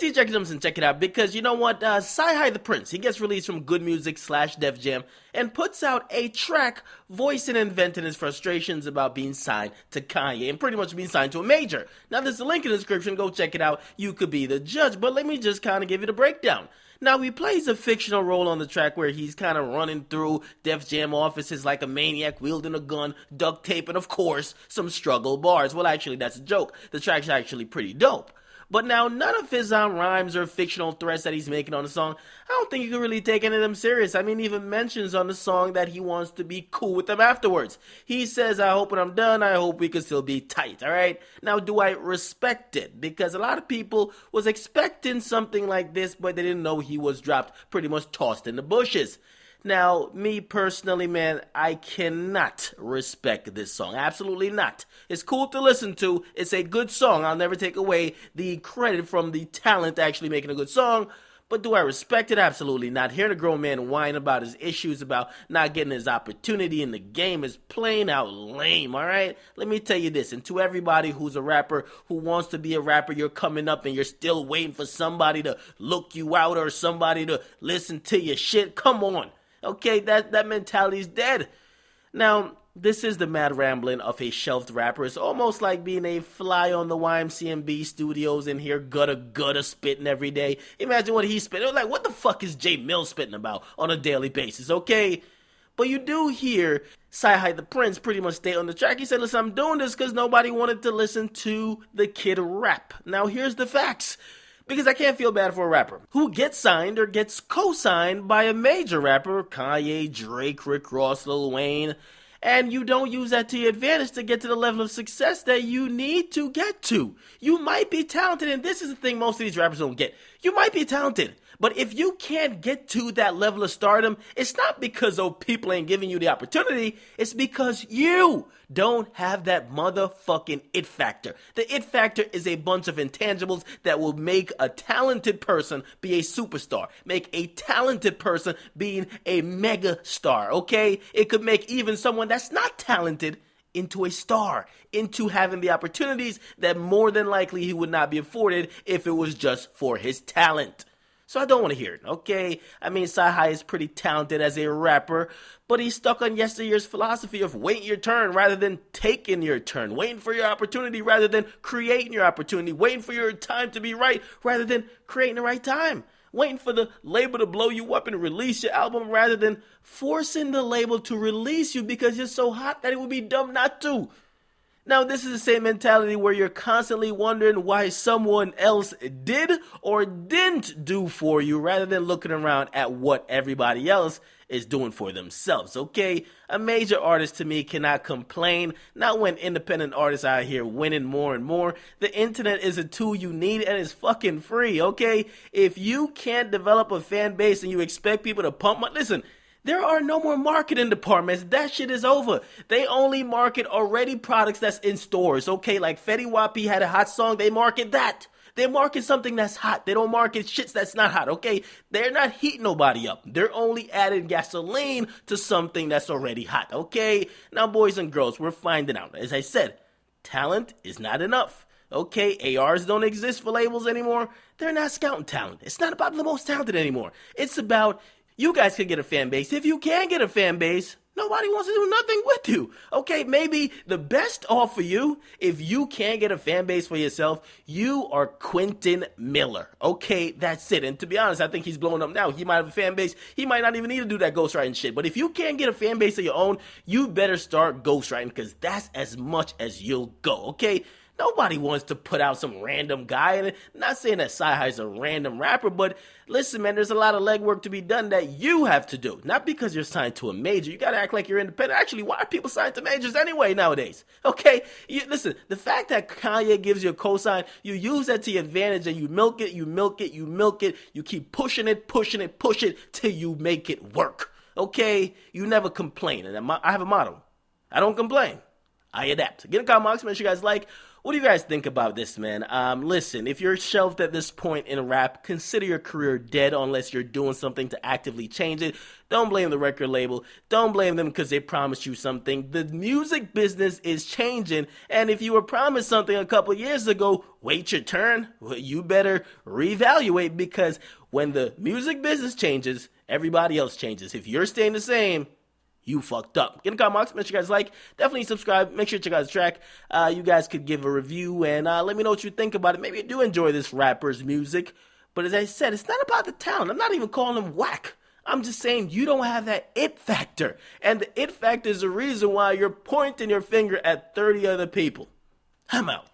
TJ Akademiks and check it out because you know what? Cyhi The Prynce, he gets released from Good Music / Def Jam and puts out a track voicing and venting his frustrations about being signed to Kanye and pretty much being signed to a major. Now there's a link in the description, go check it out. You could be the judge, but let me just kind of give you the breakdown. Now, he plays a fictional role on the track where he's kind of running through Def Jam offices like a maniac, wielding a gun, duct tape, and of course, some struggle bars. Well, actually, that's a joke. The track's actually pretty dope. But now, none of his rhymes or fictional threats that he's making on the song, I don't think you can really take any of them serious. I mean, he even mentions on the song that he wants to be cool with them afterwards. He says, I hope when I'm done, I hope we can still be tight, alright? Now, do I respect it? Because a lot of people was expecting something like this, but they didn't know he was dropped, pretty much tossed in the bushes. Now, me personally, man, I cannot respect this song. Absolutely not. It's cool to listen to. It's a good song. I'll never take away the credit from the talent actually making a good song. But do I respect it? Absolutely not. Hearing a grown man whine about his issues about not getting his opportunity in the game is plain out lame, alright? Let me tell you this, and to everybody who's a rapper, who wants to be a rapper, you're coming up and you're still waiting for somebody to look you out or somebody to listen to your shit. Come on. Okay, that mentality's dead. Now, this is the mad rambling of a shelved rapper. It's almost like being a fly on the YMCMB studios in here, gutter spitting every day. Imagine what he's spitting. Like, what the fuck is J Mill spitting about on a daily basis, okay? But you do hear Cyhi The Prynce pretty much stay on the track. He said, listen, I'm doing this because nobody wanted to listen to the kid rap. Now, here's the facts. Because I can't feel bad for a rapper who gets signed or gets co-signed by a major rapper, Kanye, Drake, Rick Ross, Lil Wayne, and you don't use that to your advantage to get to the level of success that you need to get to. You might be talented, and this is the thing most of these rappers don't get. You might be talented, but if you can't get to that level of stardom, it's not because people ain't giving you the opportunity, it's because you don't have that motherfucking it factor. The it factor is a bunch of intangibles that will make a talented person be a superstar, make a talented person being a mega star, okay? It could make even someone that's not talented into a star, into having the opportunities that more than likely he would not be afforded if it was just for his talent. So I don't want to hear it, okay? I mean, Cyhi is pretty talented as a rapper, but he's stuck on yesteryear's philosophy of waiting your turn rather than taking your turn, waiting for your opportunity rather than creating your opportunity, waiting for your time to be right rather than creating the right time, waiting for the label to blow you up and release your album rather than forcing the label to release you because you're so hot that it would be dumb not to. Now, this is the same mentality where you're constantly wondering why someone else did or didn't do for you rather than looking around at what everybody else is doing for themselves, okay? A major artist to me cannot complain, not when independent artists are out here winning more and more. The internet is a tool you need and it's fucking free, okay? If you can't develop a fan base and you expect people to pump money, listen, there are no more marketing departments. That shit is over. They only market already products that's in stores, okay? Like Fetty Wap had a hot song, they market that. They market something that's hot. They don't market shits that's not hot, okay? They're not heating nobody up. They're only adding gasoline to something that's already hot, okay? Now, boys and girls, we're finding out. As I said, talent is not enough. Okay, ARs don't exist for labels anymore. They're not scouting talent. It's not about the most talented anymore. It's about you guys can get a fan base. If you can get a fan base, nobody wants to do nothing with you. Okay, maybe the best offer you, if you can't get a fan base for yourself, you are Quentin Miller. Okay, that's it. And to be honest, I think he's blowing up now. He might have a fan base. He might not even need to do that ghostwriting shit. But if you can't get a fan base of your own, you better start ghostwriting because that's as much as you'll go. Okay? Nobody wants to put out some random guy. And not saying that Cyhi is a random rapper, but listen, man, there's a lot of legwork to be done that you have to do. Not because you're signed to a major. You got to act like you're independent. Actually, why are people signed to majors anyway nowadays? Okay? Listen, the fact that Kanye gives you a cosign, you use that to your advantage and you milk it, you milk it, you milk it. You keep pushing it till you make it work. Okay? You never complain. And I have a motto. I don't complain. I adapt. Get in the comment box. Make sure you guys like What do you guys think about this, man? Listen, if you're shelved at this point in rap, consider your career dead unless you're doing something to actively change it. Don't blame the record label. Don't blame them because they promised you something. The music business is changing, and if you were promised something a couple years ago, wait your turn. Well, you better reevaluate, because when the music business changes, everybody else changes. If you're staying the same, you fucked up. Get in the comment box. Make sure you guys like. Definitely subscribe. Make sure you check out the track. You guys could give a review and let me know what you think about it. Maybe you do enjoy this rapper's music. But as I said, it's not about the talent. I'm not even calling him whack. I'm just saying you don't have that it factor. And the it factor is the reason why you're pointing your finger at 30 other people. I'm out.